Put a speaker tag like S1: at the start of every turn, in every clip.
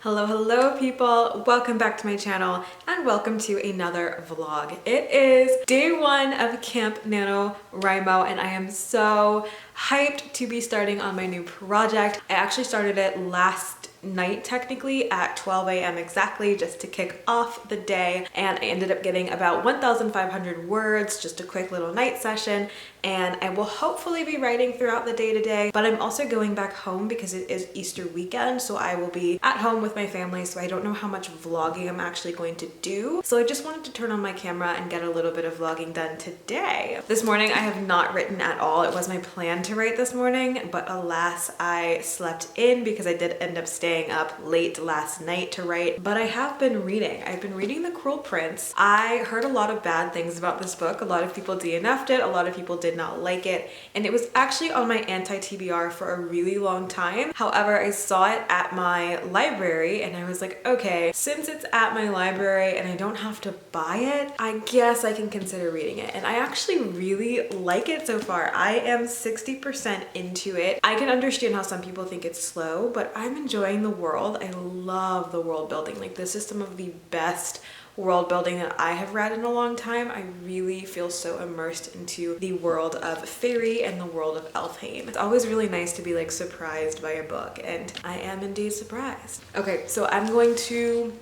S1: Hello people, welcome back to my channel and welcome to another vlog. It is day one of Camp NaNoWRIMO and I am so hyped to be starting on my new project. I actually started it last night technically at 12 a.m. exactly just to kick off the day, and I ended up getting about 1,500 words, just a quick little night session, and I will hopefully be writing throughout the day today. But I'm also going back home because it is Easter weekend, so I will be at home with my family, so I don't know how much vlogging I'm actually going to do. So I just wanted to turn on my camera and get a little bit of vlogging done today. This morning I have not written at all. It was my plan to write this morning, but alas, I slept in because I did end up staying up late last night to write. But I have been reading. I've been reading The Cruel Prince. I heard a lot of bad things about this book. A lot of people DNF'd it, a lot of people did not like it, and it was actually on my anti-TBR for a really long time. However, I saw it at my library and I was like, okay, since it's at my library and I don't have to buy it, I guess I can consider reading it. And I actually really like it so far. I am 60% into it. I can understand how some people think it's slow, but I'm enjoying the world. I love the world building. Like, this is some of the best world building that I have read in a long time. I really feel so immersed into the world of fairy and the world of Elfhame. It's always really nice to be like surprised by a book, and I am indeed surprised. Okay, so I'm going to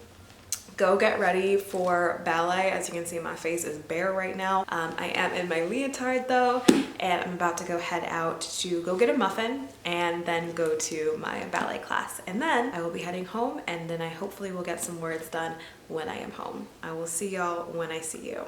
S1: go get ready for ballet. As you can see, my face is bare right now. I am in my leotard though, and I'm about to go head out to go get a muffin and then go to my ballet class. And then I will be heading home, and then I hopefully will get some words done when I am home. I will see y'all when I see you.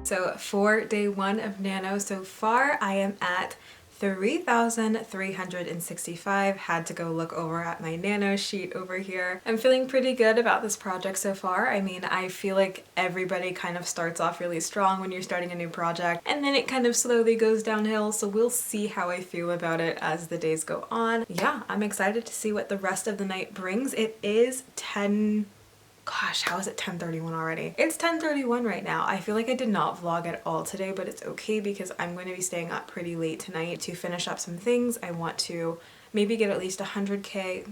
S1: So for day one of Nano so far, I am at 3,365. Had to go look over at my Nano sheet over here. I'm feeling pretty good about this project so far. I mean, I feel like everybody kind of starts off really strong when you're starting a new project, and then it kind of slowly goes downhill, so we'll see how I feel about it as the days go on. Yeah, I'm excited to see what the rest of the night brings. It is 10... Gosh, how is it 10:31 already? It's 10:31 right now. I feel like I did not vlog at all today, but it's okay because I'm going to be staying up pretty late tonight to finish up some things. I want to maybe get at least 100k.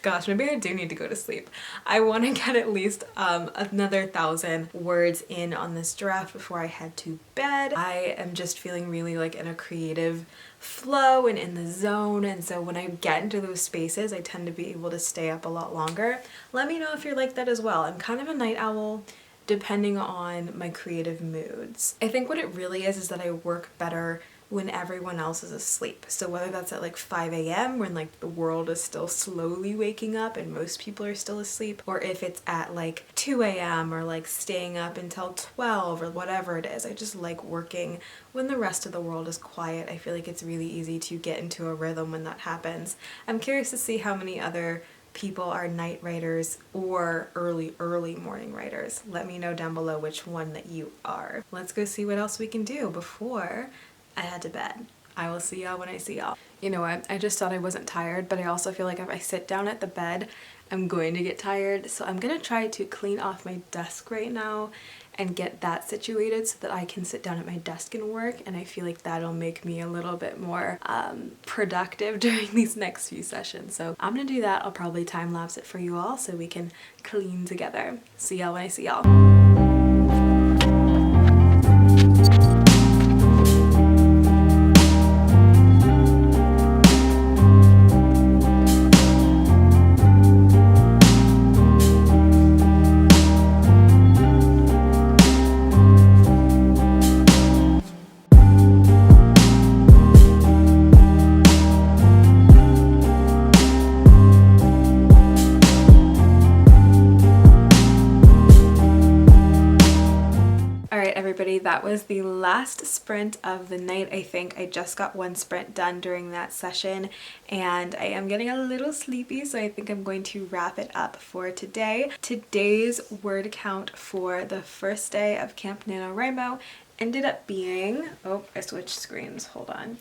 S1: Gosh, maybe I do need to go to sleep. I want to get at least another 1,000 words in on this draft before I head to bed. I am just feeling really like in a creative flow and in the zone, and so when I get into those spaces I tend to be able to stay up a lot longer. Let me know if you're like that as well. I'm kind of a night owl depending on my creative moods. I think what it really is that I work better when everyone else is asleep. So whether that's at like 5 a.m. when like the world is still slowly waking up and most people are still asleep, or if it's at like 2 a.m. or like staying up until 12 or whatever it is. I just like working when the rest of the world is quiet. I feel like it's really easy to get into a rhythm when that happens. I'm curious to see how many other people are night writers or early morning writers. Let me know down below which one that you are. Let's go see what else we can do before I head to bed. I will see y'all when I see y'all. You know what? I just thought I wasn't tired, but I also feel like if I sit down at the bed, I'm going to get tired. So I'm gonna try to clean off my desk right now and get that situated so that I can sit down at my desk and work, and I feel like that'll make me a little bit more productive during these next few sessions. So I'm gonna do that. I'll probably time lapse it for you all so we can clean together. See y'all when I see y'all. everybody, that was the last sprint of the night. I think I just got one sprint done during that session and I am getting a little sleepy, so I think I'm going to wrap it up for today. Today's word count for the first day of Camp NaNoWriMo ended up being, oh, I switched screens, hold on.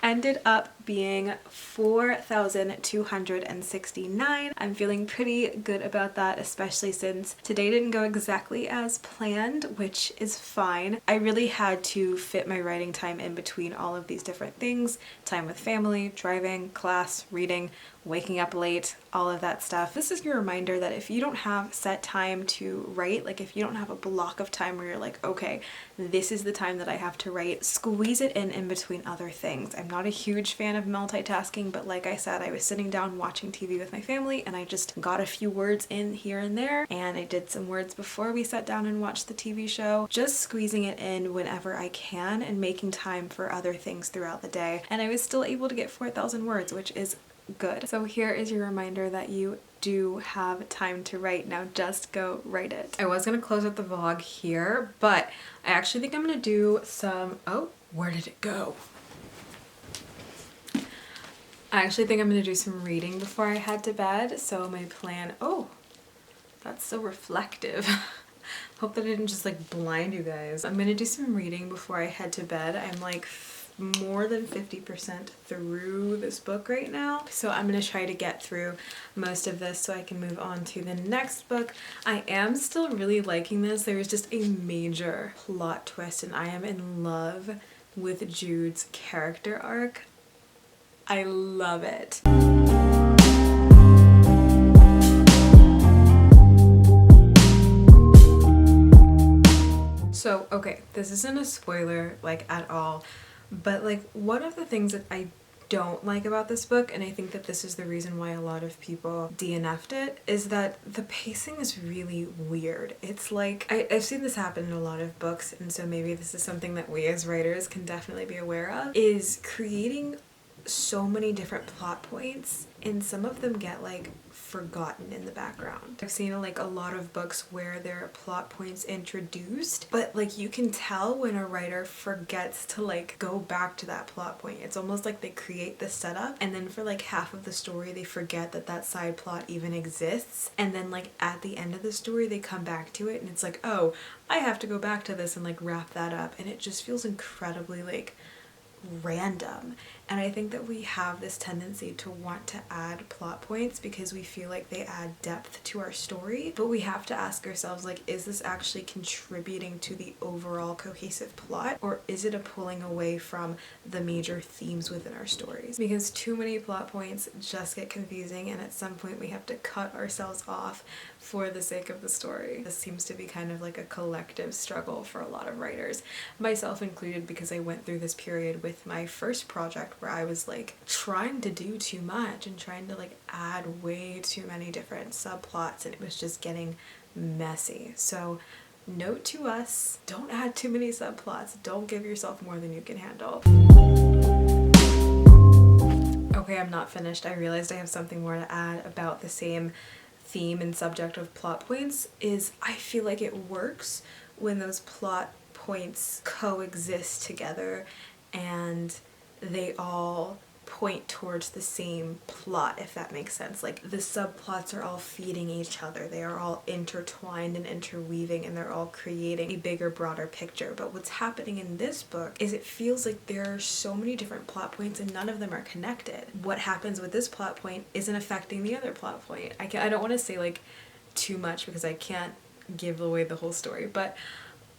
S1: Ended up being 4,269. I'm feeling pretty good about that, especially since today didn't go exactly as planned, which is fine. I really had to fit my writing time in between all of these different things: time with family, driving, class, reading, waking up late, all of that stuff. This is your reminder that if you don't have set time to write, like if you don't have a block of time where you're like, okay, this is the time that I have to write, squeeze it in between other things. I'm not a huge fan of multitasking, but like I said, I was sitting down watching TV with my family and I just got a few words in here and there, and I did some words before we sat down and watched the TV show, just squeezing it in whenever I can and making time for other things throughout the day. And I was still able to get 4,000 words, which is good. So here is your reminder that you do have time to write. Now just go write it. I was gonna close out the vlog here, but I actually think I'm gonna do some, oh, where did it go? I actually think I'm gonna do some reading before I head to bed. So my plan, oh, that's so reflective. Hope that I didn't just like blind you guys. I'm gonna do some reading before I head to bed. I'm like more than 50% through this book right now, so I'm gonna try to get through most of this so I can move on to the next book. I am still really liking this. There was just a major plot twist and I am in love with Jude's character arc. I love it. So, okay, this isn't a spoiler like at all, but like one of the things that I don't like about this book, and I think that this is the reason why a lot of people DNF'd it, is that the pacing is really weird. It's like, I've seen this happen in a lot of books, and so maybe this is something that we as writers can definitely be aware of, is creating so many different plot points and some of them get like forgotten in the background. I've seen like a lot of books where there are plot points introduced, but like you can tell when a writer forgets to like go back to that plot point. It's almost like they create the setup and then for like half of the story they forget that that side plot even exists, and then like at the end of the story they come back to it and it's like, oh, I have to go back to this and like wrap that up, and it just feels incredibly like random. And I think that we have this tendency to want to add plot points because we feel like they add depth to our story, but we have to ask ourselves, like, is this actually contributing to the overall cohesive plot, or is it a pulling away from the major themes within our stories? Because too many plot points just get confusing and at some point we have to cut ourselves off for the sake of the story. This seems to be kind of like a collective struggle for a lot of writers, myself included, because I went through this period with my first project where I was like trying to do too much and trying to like add way too many different subplots, and it was just getting messy. So note to us, don't add too many subplots. Don't give yourself more than you can handle. Okay, I'm not finished. I realized I have something more to add about the same theme and subject of plot points. Is I feel like it works when those plot points coexist together and they all point towards the same plot, if that makes sense. Like the subplots are all feeding each other, they are all intertwined and interweaving, and they're all creating a bigger, broader picture. But what's happening in this book is it feels like there are so many different plot points and none of them are connected. What happens with this plot point isn't affecting the other plot point. I don't want to say like too much because I can't give away the whole story, but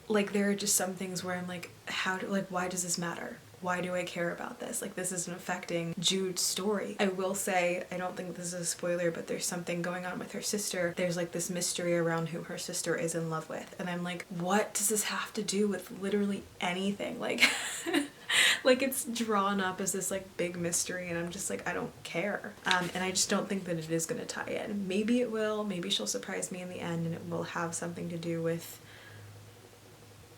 S1: like there are just some things where I'm like, why does this matter? Why do I care about this? Like, this isn't affecting Jude's story. I will say, I don't think this is a spoiler, but there's something going on with her sister. There's like this mystery around who her sister is in love with. And I'm like, what does this have to do with literally anything? Like, like it's drawn up as this like big mystery and I'm just like, I don't care. And I just don't think that it is gonna tie in. Maybe it will, maybe she'll surprise me in the end and it will have something to do with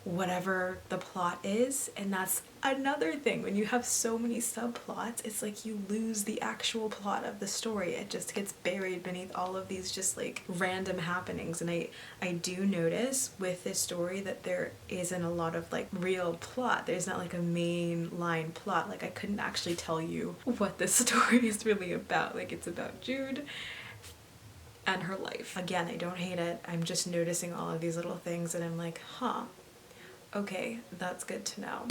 S1: whatever the plot is. And that's another thing, when you have so many subplots, it's like you lose the actual plot of the story. It just gets buried beneath all of these just like random happenings. And I do notice with this story that there isn't a lot of like real plot. There's not like a main line plot. Like I couldn't actually tell you what this story is really about. Like it's about Jude and her life. Again, I don't hate it. I'm just noticing all of these little things and I'm like, huh, okay, that's good to know.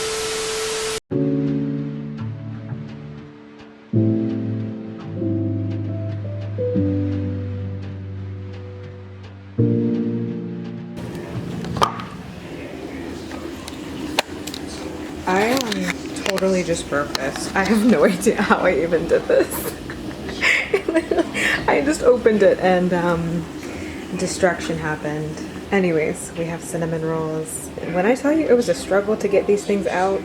S1: I totally just broke this. I have no idea how I even did this. I just opened it and distraction happened. Anyways, we have cinnamon rolls. When I tell you it was a struggle to get these things out,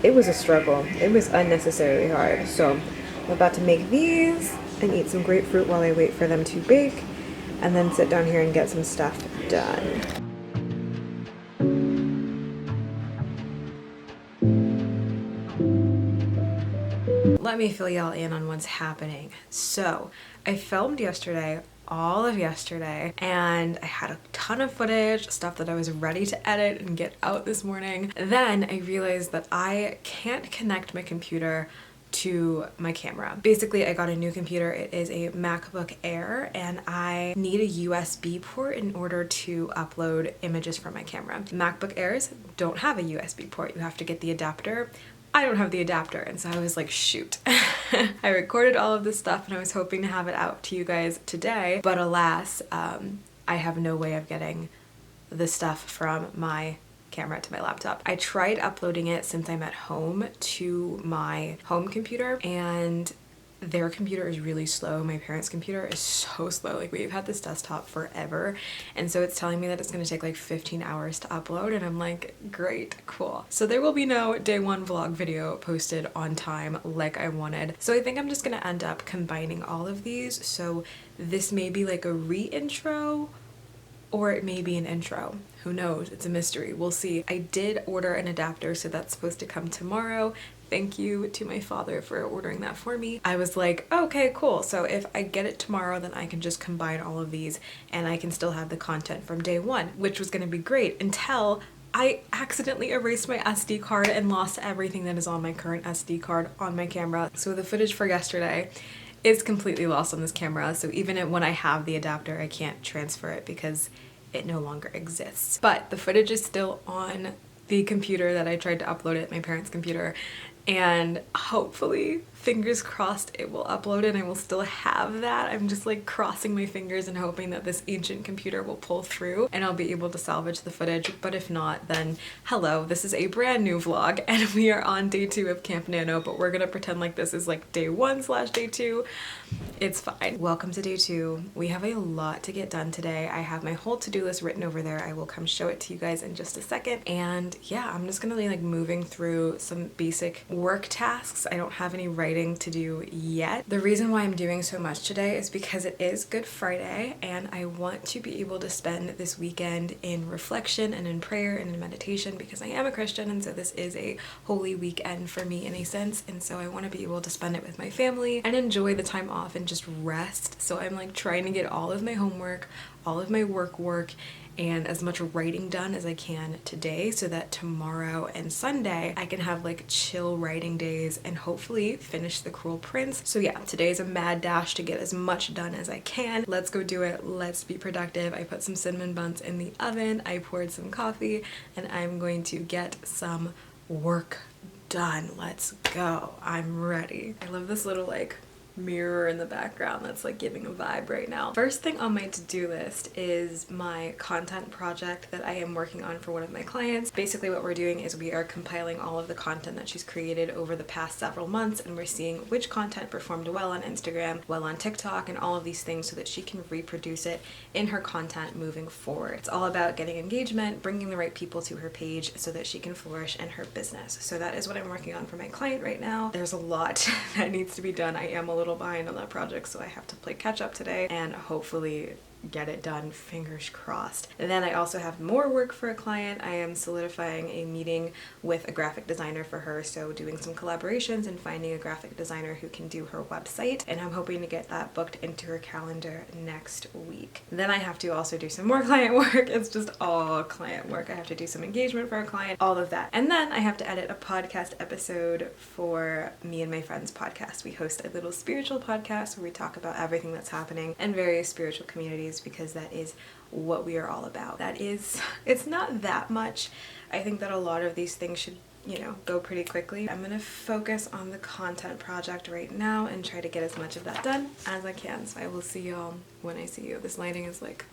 S1: it was a struggle. It was unnecessarily hard. So I'm about to make these and eat some grapefruit while I wait for them to bake, and then sit down here and get some stuff done. Let me fill y'all in on what's happening. So I filmed yesterday, all of yesterday, and I had a ton of footage, stuff that I was ready to edit and get out this morning. Then I realized that I can't connect my computer to my camera. Basically, I got a new computer. It is a MacBook Air, and I need a USB port in order to upload images from my camera. MacBook Airs don't have a USB port. You have to get the adapter. I don't have the adapter, and so I was like, shoot. I recorded all of this stuff and I was hoping to have it out to you guys today, but alas, I have no way of getting the stuff from my camera to my laptop. I tried uploading it since I'm at home to my home computer, and their computer is really slow. My parents' computer is so slow. Like, we've had this desktop forever, and so it's telling me that it's gonna take like 15 hours to upload, and I'm like, great, cool. So there will be no day one vlog video posted on time like I wanted. So I think I'm just gonna end up combining all of these. So this may be like a re-intro, or it may be an intro. Who knows? It's a mystery. We'll see. I did order an adapter, so that's supposed to come tomorrow. Thank you to my father for ordering that for me. I was like, okay, cool. So if I get it tomorrow, then I can just combine all of these and I can still have the content from day one, which was gonna be great until I accidentally erased my SD card and lost everything that is on my current SD card on my camera. So the footage for yesterday is completely lost on this camera. So even when I have the adapter, I can't transfer it because it no longer exists. But the footage is still on the computer that I tried to upload it, my parents' computer, and hopefully, fingers crossed, it will upload and I will still have that. I'm just like crossing my fingers and hoping that this ancient computer will pull through and I'll be able to salvage the footage. But if not, then hello, this is a brand new vlog and we are on day 2 of Camp NaNo, but we're gonna pretend like this is like day 1/day 2. It's fine. Welcome to day 2. We have a lot to get done today. I have my whole to-do list written over there. I will come show it to you guys in just a second. And yeah, I'm just gonna be like moving through some basic work tasks. I don't have any writing to do yet. The reason why I'm doing so much today is because it is Good Friday and I want to be able to spend this weekend in reflection and in prayer and in meditation, because I am a Christian, and so this is a holy weekend for me in a sense, and so I want to be able to spend it with my family and enjoy the time off and just rest. So I'm like trying to get all of my homework, all of my work, and as much writing done as I can today, so that tomorrow and Sunday I can have like chill writing days and hopefully finish The Cruel Prince. So yeah, today is a mad dash to get as much done as I can. Let's go do it. Let's be productive. I put some cinnamon buns in the oven. I poured some coffee and I'm going to get some work done. Let's go. I'm ready. I love this little like mirror in the background that's like giving a vibe right now. First thing on my to-do list is my content project that I am working on for one of my clients. Basically what we're doing is we are compiling all of the content that she's created over the past several months, and we're seeing which content performed well on Instagram, well on TikTok, and all of these things so that she can reproduce it in her content moving forward. It's all about getting engagement, bringing the right people to her page so that she can flourish in her business. So that is what I'm working on for my client right now. There's a lot that needs to be done. I am a little behind on that project, so I have to play catch up today, and hopefully get it done, fingers crossed. And then I also have more work for a client. I am solidifying a meeting with a graphic designer for her, so doing some collaborations and finding a graphic designer who can do her website, and I'm hoping to get that booked into her calendar next week. Then I have to also do some more client work. It's just all client work. I have to do some engagement for a client, all of that. And then I have to edit a podcast episode for me and my friend's podcast. We host a little spiritual podcast where we talk about everything that's happening in various spiritual communities, because that is what we are all about. It's not that much. I think that a lot of these things should, you know, go pretty quickly. I'm gonna focus on the content project right now and try to get as much of that done as I can. So I will see y'all when I see you. This lighting is like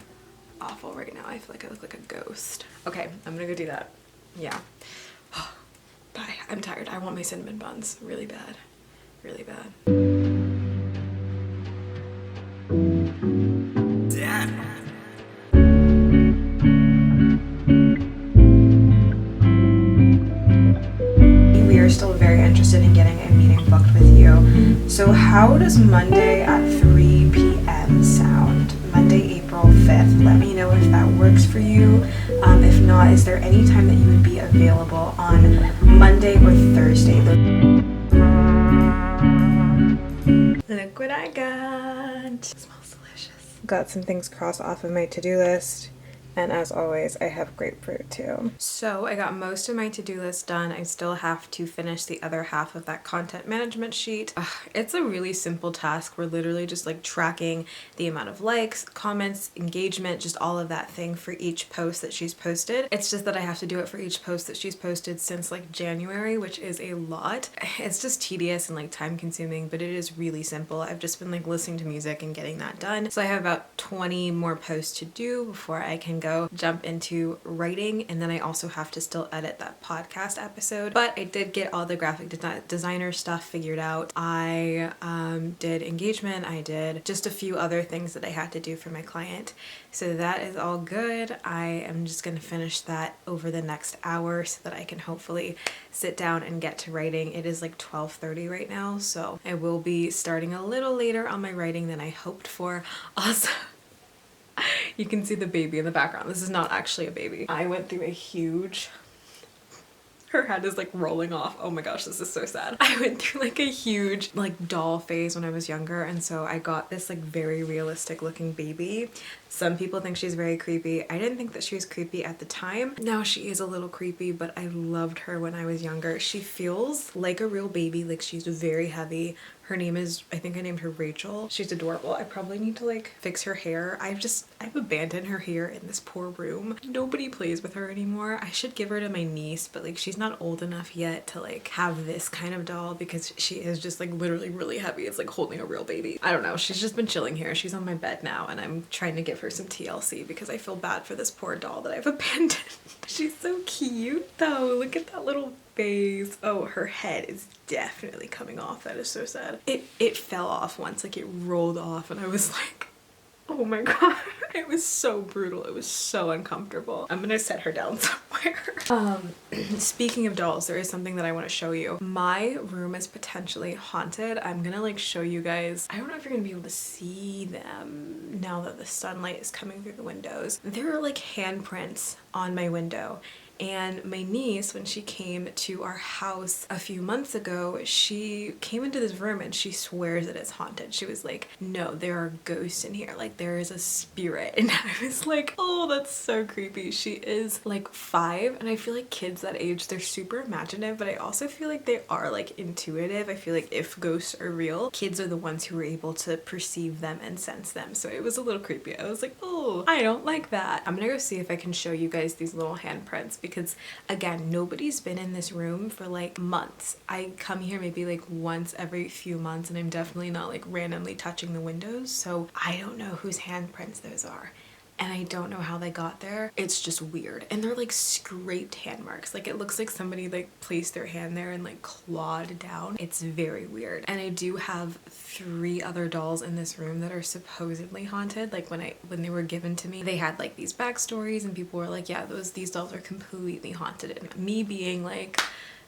S1: awful right now. I feel like I look like a ghost. Okay, I'm gonna go do that. Yeah. Bye. I'm tired. I want my cinnamon buns really bad. Really bad. We are still very interested in getting a meeting booked with you. So how does Monday at 3 p.m. sound? Monday, April 5th. Let me know if that works for you. If not, is there any time that you would be available on Monday or Thursday? Look what I got. It smells delicious. Got some things crossed off of my to-do list. And as always, I have grapefruit too. So I got most of my to-do list done. I still have to finish the other half of that content management sheet. It's a really simple task. We're literally just like tracking the amount of likes, comments, engagement, just all of that thing for each post that she's posted. It's just that I have to do it for each post that she's posted since like January, which is a lot. It's just tedious and like time consuming, but it is really simple. I've just been like listening to music and getting that done. So I have about 20 more posts to do before I can go jump into writing, and then I also have to still edit that podcast episode. But I did get all the graphic designer stuff figured out. I did engagement. I did just a few other things that I had to do for my client. So that is all good. I am just going to finish that over the next hour so that I can hopefully sit down and get to writing. It is like 12:30 right now, so I will be starting a little later on my writing than I hoped for. Also, you can see the baby in the background. This is not actually a baby. I went through a huge... Her head is like rolling off. Oh my gosh, this is so sad. I went through like a huge like doll phase when I was younger, and so I got this like very realistic looking baby. Some people think she's very creepy. I didn't think that she was creepy at the time. Now she is a little creepy, but I loved her when I was younger. She feels like a real baby, like she's very heavy. Her name is, I think I named her Rachel. She's adorable. I probably need to like fix her hair. I've abandoned her here in this poor room. Nobody plays with her anymore. I should give her to my niece, but like she's not old enough yet to like have this kind of doll because she is just like literally really heavy. It's like holding a real baby. I don't know. She's just been chilling here. She's on my bed now, and I'm trying to give her some TLC because I feel bad for this poor doll that I've abandoned. She's so cute though. Look at that little face. Oh, her head is definitely coming off. That is so sad. It fell off once, like it rolled off, and I was like, oh my god. It was so brutal. It was so uncomfortable. I'm gonna set her down somewhere. Speaking of dolls, there is something that I want to show you. My room is potentially haunted. I'm gonna like show you guys. I don't know if you're gonna be able to see them now that the sunlight is coming through the windows. There are like handprints on my window. And my niece, when she came to our house a few months ago, she came into this room and she swears that it's haunted. She was like, no, there are ghosts in here. Like there is a spirit. And I was like, oh, that's so creepy. She is like 5, and I feel like kids that age, they're super imaginative, but I also feel like they are like intuitive. I feel like if ghosts are real, kids are the ones who are able to perceive them and sense them. So it was a little creepy. I was like, oh, I don't like that. I'm gonna go see if I can show you guys these little handprints, because again, nobody's been in this room for like months. I come here maybe like once every few months, and I'm definitely not like randomly touching the windows, so I don't know whose handprints those are. And I don't know how they got there. It's just weird. And they're like scraped hand marks. Like it looks like somebody like placed their hand there and like clawed down. It's very weird. And I do have 3 other dolls in this room that are supposedly haunted. Like when they were given to me, they had like these backstories, and people were like, yeah, these dolls are completely haunted. And me being like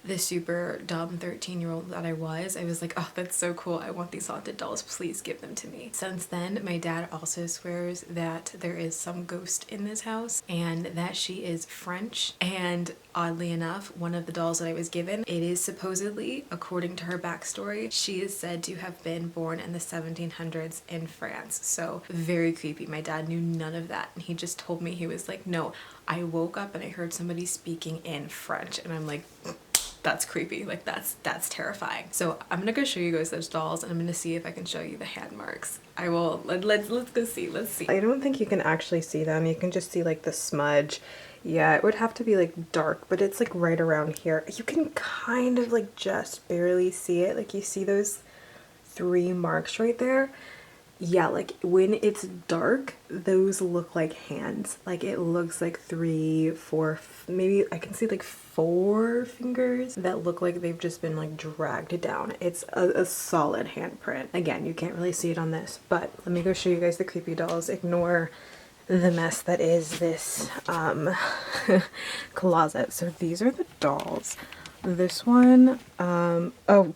S1: the super dumb 13-year-old that I was like, oh, that's so cool, I want these haunted dolls, please give them to me. Since then, my dad also swears that there is some ghost in this house and that she is French. And oddly enough, one of the dolls that I was given, it is supposedly, according to her backstory, she is said to have been born in the 1700s in France. So very creepy. My dad knew none of that, and he just told me, he was like, no, I woke up and I heard somebody speaking in French, and I'm like, that's creepy, like that's terrifying. So I'm gonna go show you guys those dolls, and I'm gonna see if I can show you the hand marks. I will, let's go see, let's see. I don't think you can actually see them, you can just see like the smudge. Yeah, it would have to be like dark, but it's like right around here. You can kind of like just barely see it, like you see those 3 marks right there. Yeah, like when it's dark, those look like hands. Like it looks like 3, 4, maybe I can see like 4 fingers that look like they've just been like dragged down. It's a solid handprint. Again, you can't really see it on this, but let me go show you guys the creepy dolls. Ignore the mess that is this closet. So these are the dolls. This one, oh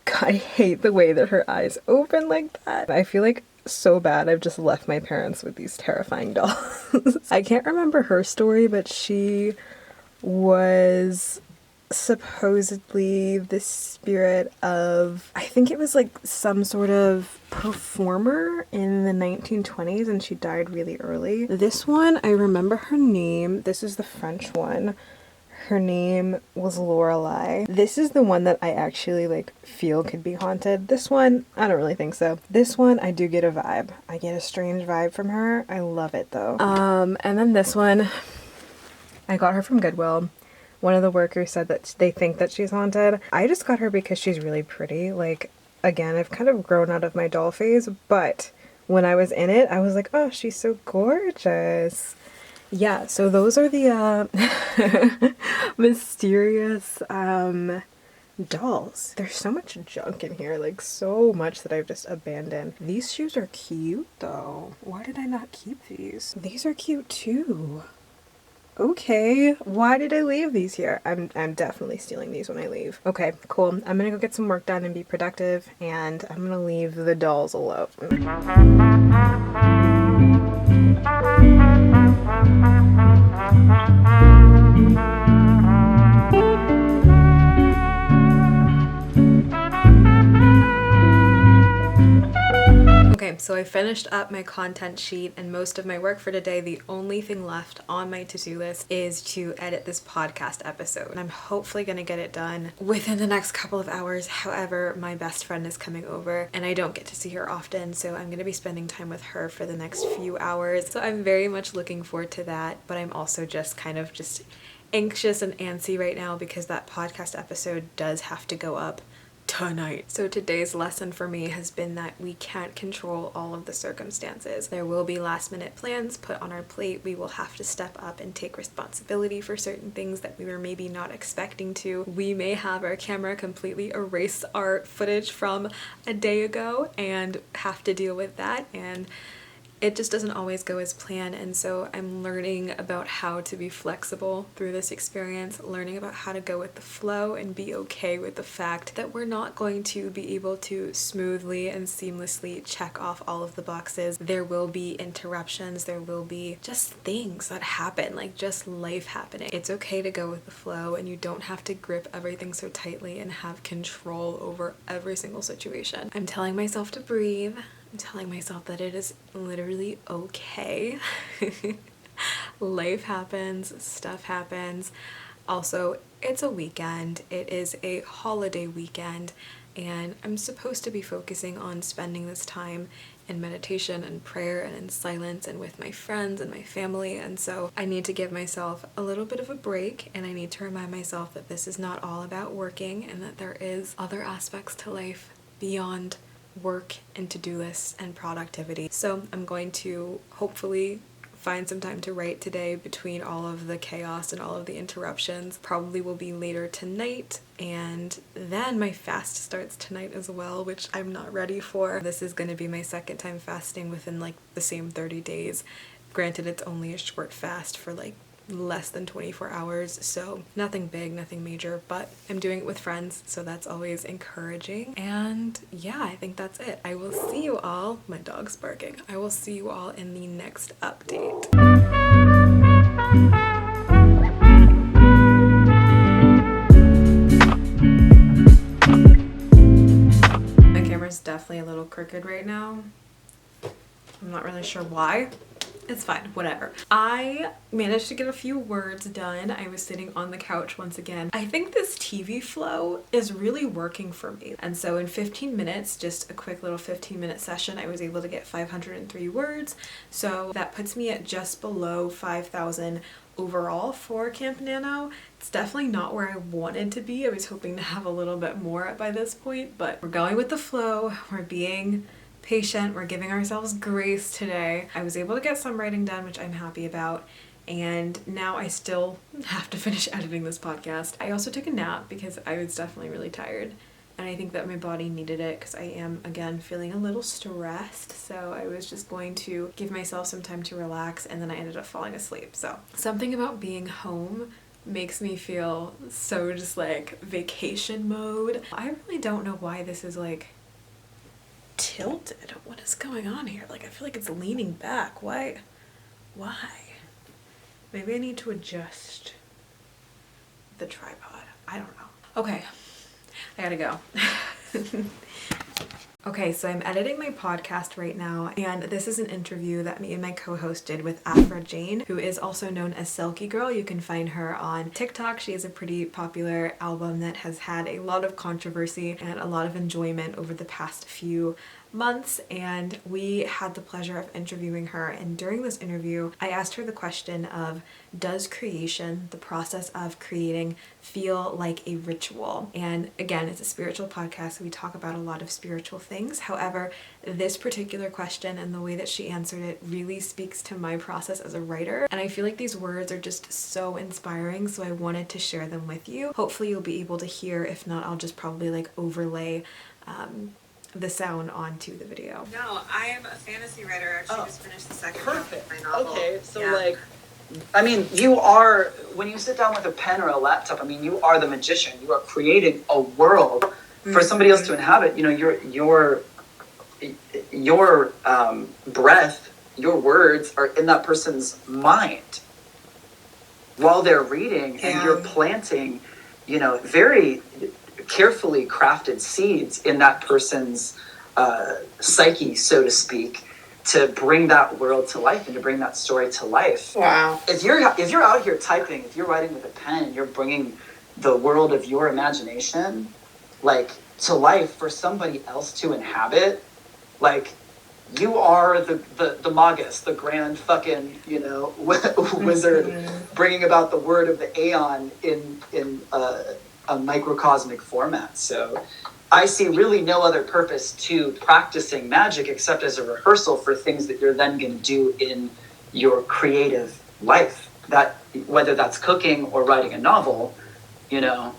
S1: God, I hate the way that her eyes open like that. I feel like so bad I've just left my parents with these terrifying dolls. I can't remember her story, but she was supposedly the spirit of, I think it was like some sort of performer in the 1920s, and she died really early. This one, I remember her name. This is the French one. Her name was Lorelei. This is the one that I actually like feel could be haunted. This one, I don't really think so. This one, I do get a vibe. I get a strange vibe from her. I love it though. And then this one, I got her from Goodwill. One of the workers said that they think that she's haunted. I just got her because she's really pretty. Like, again, I've kind of grown out of my doll phase, but when I was in it, I was like, oh, she's so gorgeous. Yeah, so those are the mysterious dolls. There's so much junk in here, like so much that I've just abandoned. These shoes are cute though. Why did I not keep these? These are cute too. Okay, why did I leave these here? I'm definitely stealing these when I leave. Okay, cool. I'm gonna go get some work done and be productive, and I'm gonna leave the dolls alone. Okay, so I finished up my content sheet and most of my work for today. The only thing left on my to-do list is to edit this podcast episode. And I'm hopefully gonna get it done within the next couple of hours. However, my best friend is coming over and I don't get to see her often, so I'm gonna be spending time with her for the next few hours. So I'm very much looking forward to that, but I'm also just kind of just anxious and antsy right now because that podcast episode does have to go up tonight. So today's lesson for me has been that we can't control all of the circumstances. There will be last minute plans put on our plate. We will have to step up and take responsibility for certain things that we were maybe not expecting to. We may have our camera completely erase our footage from a day ago and have to deal with that, and it just doesn't always go as planned. And so I'm learning about how to be flexible through this experience, learning about how to go with the flow and be okay with the fact that we're not going to be able to smoothly and seamlessly check off all of the boxes. There will be interruptions, there will be just things that happen, like just life happening. It's okay to go with the flow, and you don't have to grip everything so tightly and have control over every single situation. I'm telling myself to breathe. I'm telling myself that it is literally okay. Life happens, stuff happens. Also, it's a weekend. It is a holiday weekend, and I'm supposed to be focusing on spending this time in meditation and prayer and in silence and with my friends and my family. And so I need to give myself a little bit of a break, and I need to remind myself that this is not all about working and that there is other aspects to life beyond work and to-do lists and productivity. So I'm going to hopefully find some time to write today between all of the chaos and all of the interruptions. Probably will be later tonight, and then my fast starts tonight as well, which I'm not ready for. This is going to be my second time fasting within like the same 30 days. Granted, it's only a short fast for like less than 24 hours, so nothing big, nothing major, but I'm doing it with friends, so that's always encouraging. And yeah, I think that's it. I will see you all, my dog's barking, I will see you all in the next update. My camera's definitely a little crooked right now. I'm not really sure why. It's fine, whatever. I managed to get a few words done. I was sitting on the couch once again. I think this TV flow is really working for me. And so in 15 minutes, just a quick little 15-minute session, I was able to get 503 words. So that puts me at just below 5,000 overall for Camp NaNo. It's definitely not where I wanted to be. I was hoping to have a little bit more by this point, but we're going with the flow. We're being patient. We're giving ourselves grace today. I was able to get some writing done, which I'm happy about. And now I still have to finish editing this podcast. I also took a nap because I was definitely really tired. And I think that my body needed it because I am, again, feeling a little stressed. So I was just going to give myself some time to relax, and then I ended up falling asleep. So something about being home makes me feel so just like vacation mode. I really don't know why this is like tilted. What is going on here? Like, I feel like it's leaning back. Why? Maybe I need to adjust the tripod. I don't know. Okay, I gotta go. Okay, so I'm editing my podcast right now, and this is an interview that me and my co-host did with 𝙤𝙾, who is also known as Selkie Girl. You can find her on TikTok. She has a pretty popular album that has had a lot of controversy and a lot of enjoyment over the past few months, and we had the pleasure of interviewing her. And during this interview, I asked her the question of, does creation, the process of creating, feel like a ritual? And again, it's a spiritual podcast, so we talk about a lot of spiritual things. However, this particular question and the way that she answered it really speaks to my process as a writer, and I feel like these words are just so inspiring, so I wanted to share them with you. Hopefully you'll be able to hear. If not, I'll just probably like overlay the sound onto the video. No, I am a fantasy writer. I actually just finished the second draft of my novel.
S2: Okay, so like, I mean, you are, when you sit down with a pen or a laptop, I mean, you are the magician. You are creating a world for somebody else to inhabit. You know, your breath, your words are in that person's mind while they're reading, and you're planting, you know, very carefully crafted seeds in that person's psyche, so to speak, to bring that world to life and to bring that story to life.
S1: Wow.
S2: If you're out here typing, if you're writing with a pen, and you're bringing the world of your imagination like to life for somebody else to inhabit, like, you are the magus, the grand fucking, you know, wizard, bringing about the word of the aeon in a microcosmic format. So I see really no other purpose to practicing magic except as a rehearsal for things that you're then going to do in your creative life. That, whether that's cooking or writing a novel, you know,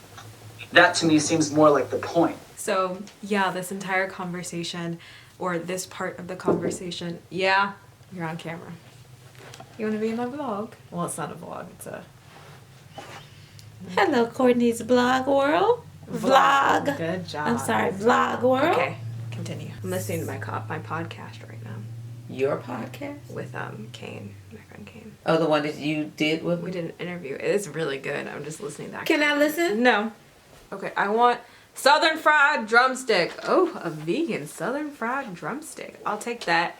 S2: that to me seems more like the point.
S1: So yeah, this entire conversation, or this part of the conversation, yeah, you're on camera. You want to be in my vlog? Well, it's not a vlog, it's a...
S3: Hello, Courtney's Blog World. Vlog.
S1: Good job.
S3: I'm sorry, Vlog World.
S1: Okay, continue. I'm listening to my podcast right now.
S3: Your podcast?
S1: With Kane, my friend Kane.
S3: Oh, the one that you did with me?
S1: We did an interview. It's really good. I'm just listening back.
S3: Can I listen?
S1: No. Okay, I want Southern fried drumstick. Oh, a vegan Southern fried drumstick. I'll take that.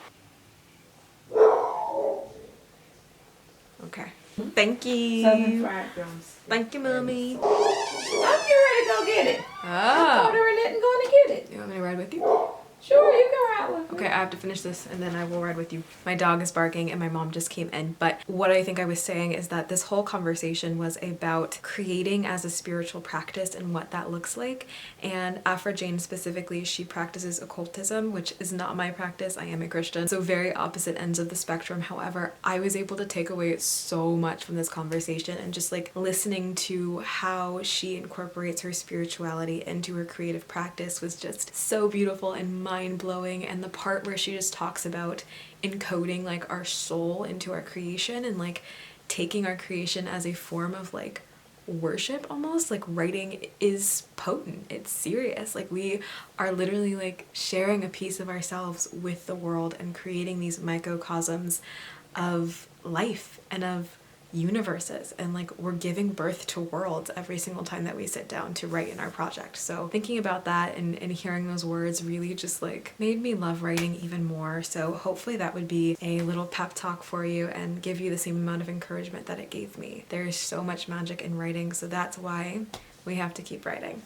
S1: Okay. Thank you.
S3: Southern fried drumstick.
S1: Thank you, Mommy.
S3: I'm getting ready to go get it. I'm
S1: Oh.
S3: ordering it and going to get it.
S1: You want me to ride with you?
S3: Sure, you can ride with me.
S1: Okay, I have to finish this and then I will ride with you. My dog is barking and my mom just came in. But what I think I was saying is that this whole conversation was about creating as a spiritual practice and what that looks like. And 𝙤𝙾 specifically, she practices occultism, which is not my practice. I am a Christian. So very opposite ends of the spectrum. However, I was able to take away so much from this conversation, and just like listening to how she incorporates her spirituality into her creative practice was just so beautiful and mind-blowing. And the part where she just talks about encoding like our soul into our creation and like taking our creation as a form of like worship almost. Like writing is potent, it's serious, like we are literally like sharing a piece of ourselves with the world and creating these microcosms of life and of universes, and like we're giving birth to worlds every single time that we sit down to write in our project. So thinking about that and hearing those words really just like made me love writing even more. So hopefully that would be a little pep talk for you and give you the same amount of encouragement that it gave me. There is so much magic in writing, so that's why we have to keep writing.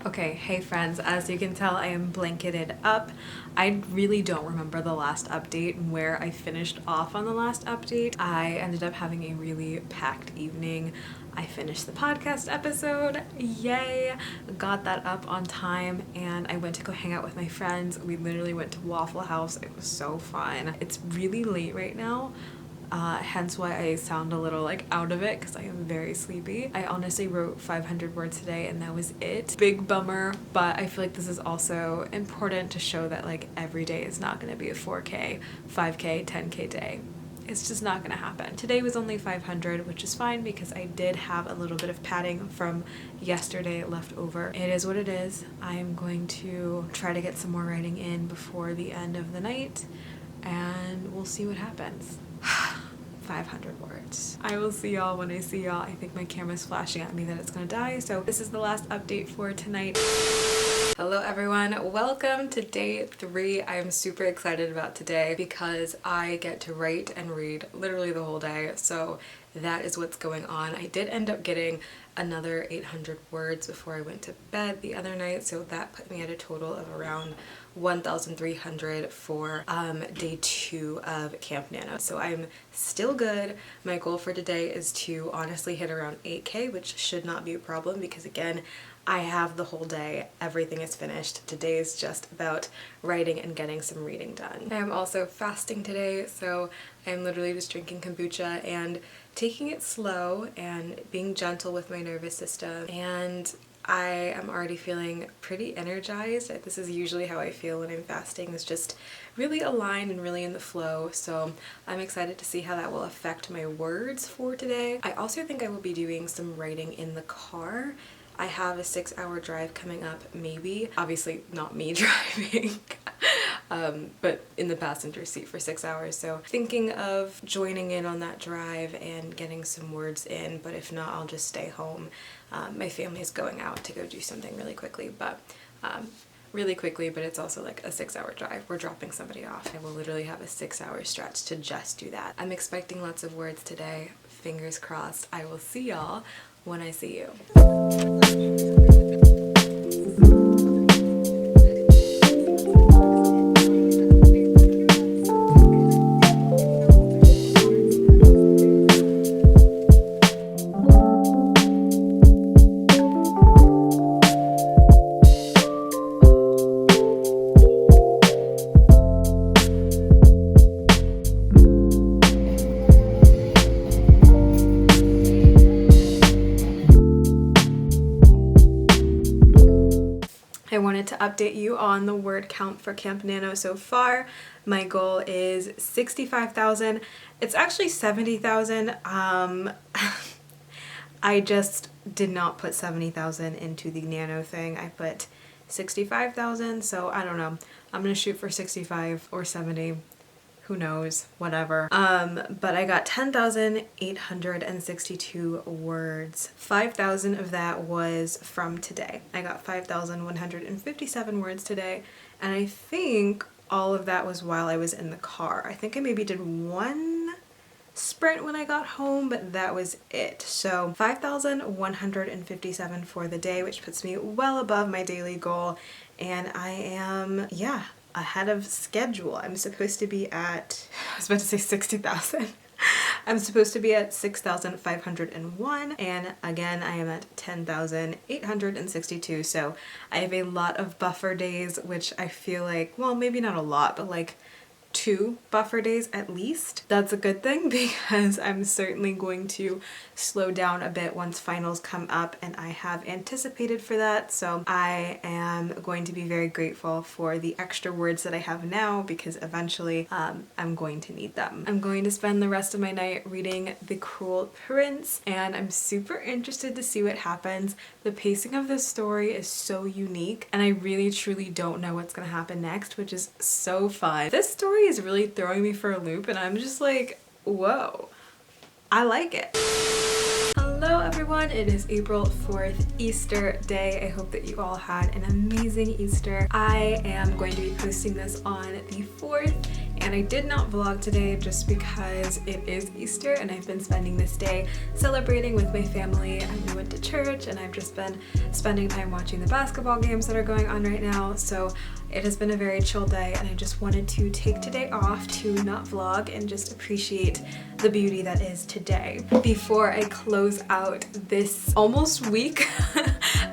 S1: Okay, hey friends, as you can tell I am blanketed up. I really don't remember the last update and where I finished off on the last update. I ended up having a really packed evening. I finished the podcast episode, yay! Got that up on time, and I went to go hang out with my friends. We literally went to Waffle House. It was so fun. It's really late right now. Hence why I sound a little like out of it, because I am very sleepy. I honestly wrote 500 words today and that was it. Big bummer, but I feel like this is also important to show that like every day is not going to be a 4K, 5K, 10K day. It's just not going to happen. Today was only 500, which is fine because I did have a little bit of padding from yesterday left over. It is what it is. I'm going to try to get some more writing in before the end of the night and we'll see what happens. 500 words. I will see y'all when I see y'all. I think my camera's flashing at me that it's gonna die, so this is the last update for tonight. Hello everyone, welcome to day 3. I'm super excited about today because I get to write and read literally the whole day, so that is what's going on. I did end up getting another 800 words before I went to bed the other night, so that put me at a total of around 1,300 for day 2 of Camp NaNo. So I'm still good. My goal for today is to honestly hit around 8K, which should not be a problem because again, I have the whole day. Everything is finished. Today is just about writing and getting some reading done. I am also fasting today, so I'm literally just drinking kombucha and taking it slow and being gentle with my nervous system, and I am already feeling pretty energized. This is usually how I feel when I'm fasting, is just really aligned and really in the flow, so I'm excited to see how that will affect my words for today. I also think I will be doing some writing in the car. I have a 6-hour drive coming up, maybe. Obviously not me driving, but in the passenger seat for 6 hours. So thinking of joining in on that drive and getting some words in, but if not, I'll just stay home. My family's going out to go do something really quickly, but it's also like a 6-hour drive. We're dropping somebody off. I will literally have a 6-hour stretch to just do that. I'm expecting lots of words today. Fingers crossed. I will see y'all when I see you. I wanted to update you on the word count for Camp NaNo so far. My goal is 65,000. It's actually 70,000. I just did not put 70,000 into the nano thing. I put 65,000, so I don't know. I'm gonna shoot for 65 or 70. Who knows, whatever. But I got 10,862 words. 5,000 of that was from today. I got 5,157 words today, and I think all of that was while I was in the car. I think I maybe did one sprint when I got home, but that was it. So 5,157 for the day, which puts me well above my daily goal, and I am, yeah, ahead of schedule. I'm supposed to be at, I was about to say 60,000. I'm supposed to be at 6,501, and again I am at 10,862, so I have a lot of buffer days, which I feel like, well, maybe not a lot, but like 2 buffer days at least. That's a good thing because I'm certainly going to slow down a bit once finals come up, and I have anticipated for that, so I am going to be very grateful for the extra words that I have now because eventually I'm going to need them. I'm going to spend the rest of my night reading The Cruel Prince, and I'm super interested to see what happens. The pacing of this story is so unique, and I really truly don't know what's gonna happen next, which is so fun. This story is really throwing me for a loop, and I'm just like, whoa, I like it. Hello everyone, it is April 4th, Easter Day. I hope that you all had an amazing Easter. I am going to be posting this on the 4th, and I did not vlog today just because it is Easter and I've been spending this day celebrating with my family. We went to church and I've just been spending time watching the basketball games that are going on right now, so it has been a very chill day, and I just wanted to take today off to not vlog and just appreciate the beauty that is today. Before I close out this almost week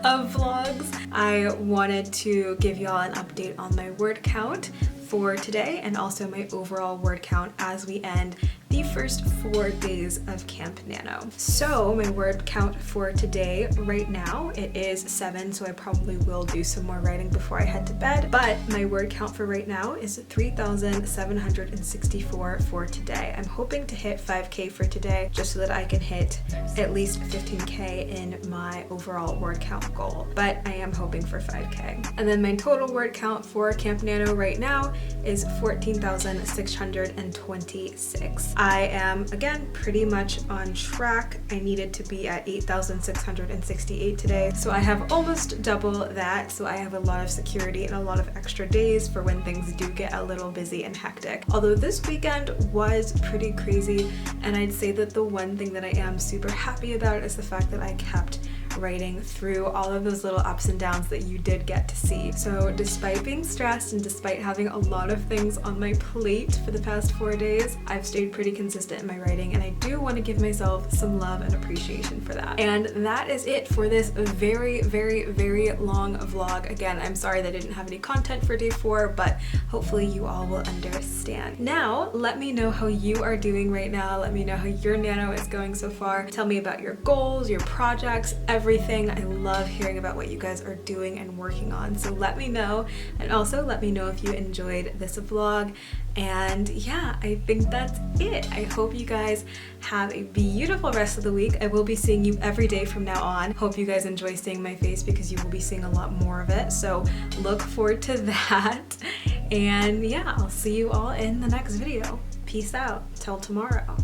S1: of vlogs, I wanted to give y'all an update on my word count for today and also my overall word count as we end the first 4 days of Camp Nano. So my word count for today, right now, it is 7, so I probably will do some more writing before I head to bed, but my word count for right now is 3,764 for today. I'm hoping to hit 5K for today just so that I can hit at least 15K in my overall word count goal, but I am hoping for 5K. And then my total word count for Camp Nano right now is 14,626. I am, again, pretty much on track. I needed to be at 8,668 today, so I have almost double that, so I have a lot of security and a lot of extra days for when things do get a little busy and hectic. Although this weekend was pretty crazy, and I'd say that the one thing that I am super happy about is the fact that I kept writing through all of those little ups and downs that you did get to see. So despite being stressed and despite having a lot of things on my plate for the past 4 days, I've stayed pretty consistent in my writing, and I do want to give myself some love and appreciation for that. And that is it for this very, very, very long vlog. Again, I'm sorry that I didn't have any content for day 4, but hopefully you all will understand. Now, let me know how you are doing right now. Let me know how your nano is going so far. Tell me about your goals, your projects, everything. I love hearing about what you guys are doing and working on, so let me know, and also let me know if you enjoyed this vlog. And yeah, I think that's it. I hope you guys have a beautiful rest of the week. I will be seeing you every day from now on. Hope you guys enjoy seeing my face because you will be seeing a lot more of it, so look forward to that. And yeah, I'll see you all in the next video. Peace out till tomorrow.